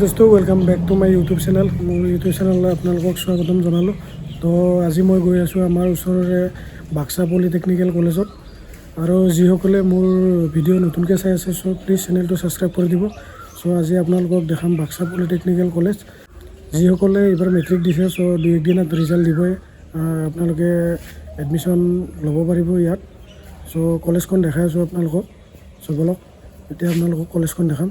দোস্তো welcome back to my YouTube channel. মোৰ YouTube চেনেললৈ আপোনালোকক স্বাগতম জনালোঁ। তো আজি মই গৈ আছোঁ আমাৰ ওচৰৰে বাক্সা পলিটেকনিকেল কলেজত। আৰু যিসকলে মোৰ ভিডিঅ' নতুনকৈ চাই আছে চ' প্লিজ চেনেলটো ছাবস্ক্ৰাইব কৰি দিব। চ' আজি আপোনালোকক দেখাম বাক্সা পলিটেকনিকেল কলেজ। যিসকলে এইবাৰ মেট্ৰিক দিছে চ' 2-1 দিনত ৰিজাল্ট দিবই, আপোনালোকে এডমিশ্যন ল'ব পাৰিব ইয়াত। চ' কলেজখন দেখাই আছোঁ আপোনালোকক। চ' বলক এতিয়া আপোনালোকক কলেজখন দেখাম।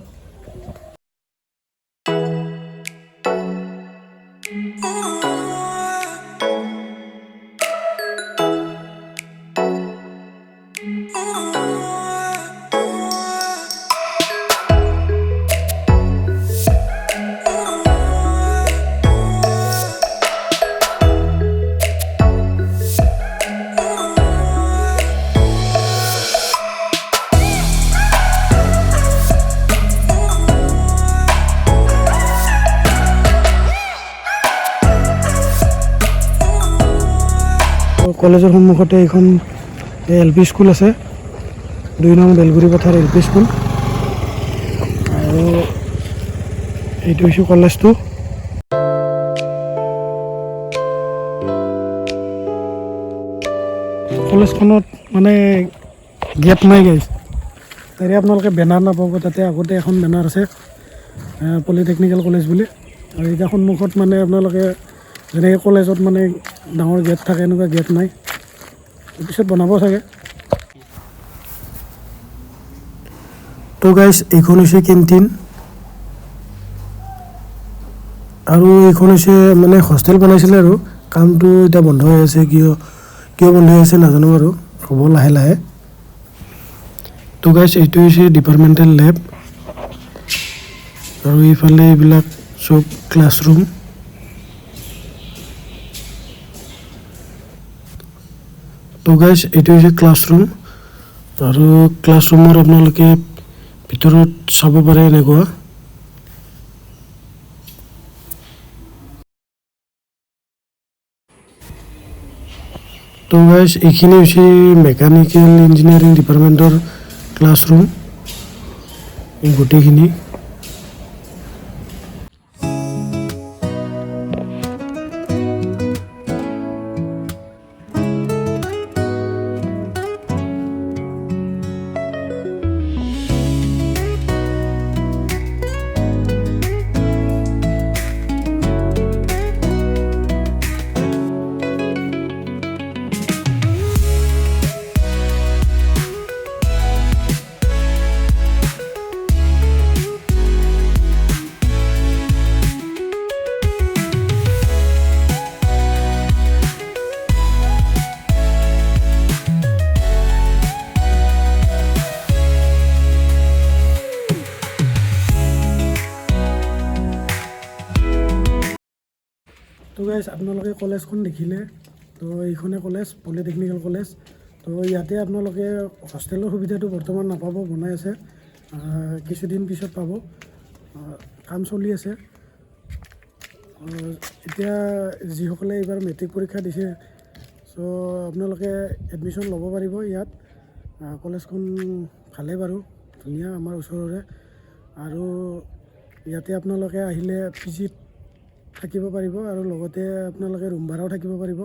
কলেজৰ সন্মুখতে এখন LP স্কুল আছে, 2 নং বেলগুৰি পথাৰ LP স্কুল। আৰু এইটো হৈছে কলেজটো। কলেজখনত মানে গেট নাই গাইজ, তাৰে আপোনালোকে বেনাৰ নাপাব। তাতে আগতে এখন বেনাৰ আছে পলিটেকনিকেল কলেজ বুলি। আৰু এতিয়া সন্মুখত মানে আপোনালোকে যেনেকৈ কলেজত মানে ডাঙৰ গেট থাকে এনেকুৱা গেট নাই, পিছত বনাব চাগে। তো গাইজ এইখন হৈছে কেণ্টিন, আৰু এইখন হৈছে মানে হোষ্টেল বনাইছিলে আৰু কামটো এতিয়া বন্ধ হৈ আছে। কিয় বন্ধ হৈ আছে নাজানো আৰু, হ'ব লাহে লাহে। তো গাইজ এইটো হৈছে ডিপাৰ্টমেণ্টেল লেব, আৰু এইফালে এইবিলাক চব ক্লাছৰুম। তো গাইজ এইটো হৈছে ক্লাছৰুম, আৰু ক্লাছৰুমৰ আপোনালোকে ভিতৰত চাব পাৰে এনেকুৱা। তো গাইজ এইখিনি হৈছে মেকানিকেল ইঞ্জিনিয়াৰিং ডিপাৰ্টমেণ্টৰ ক্লাছৰুম গোটেইখিনি। তো গাইজ আপোনালোকে কলেজখন দেখিলে, তো এইখনে কলেজ পলিটেকনিকেল কলেজ। তো ইয়াতে আপোনালোকে হোষ্টেলৰ সুবিধাটো বৰ্তমান নাপাব, বনাই আছে, কিছুদিন পিছত পাব, কাম চলি আছে। এতিয়া যিসকলে এইবাৰ মেট্ৰিক পৰীক্ষা দিছে চ' আপোনালোকে এডমিশ্যন ল'ব পাৰিব ইয়াত। কলেজখন ভালেই বাৰু, ধুনীয়া, আমাৰ ওচৰৰে। আৰু ইয়াতে আপোনালোকে আহিলে পিজিত থাকিব পাৰিব, আৰু লগতে আপোনালোকে ৰুম ভাড়াও থাকিব পাৰিব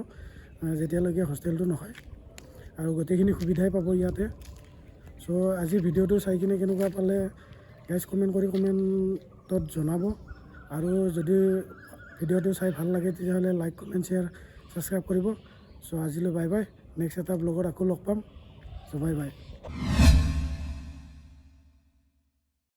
যেতিয়ালৈকে হোষ্টেলটো নহয়, আৰু গোটেইখিনি সুবিধাই পাব ইয়াতে। চ' আজি ভিডিঅ'টো চাই কিনে কেনেকুৱা পালে গাইজ কমেণ্ট কৰি কমেণ্টত জনাব। আৰু যদি ভিডিঅ'টো চাই ভাল লাগে তেতিয়াহ'লে লাইক, কমেণ্ট, শ্বেয়াৰ, ছাবস্ক্ৰাইব কৰিব। চ' আজিলৈ বাই বাই, নেক্সট এটা ব্লগত আকৌ লগ পাম। চ' বাই বাই।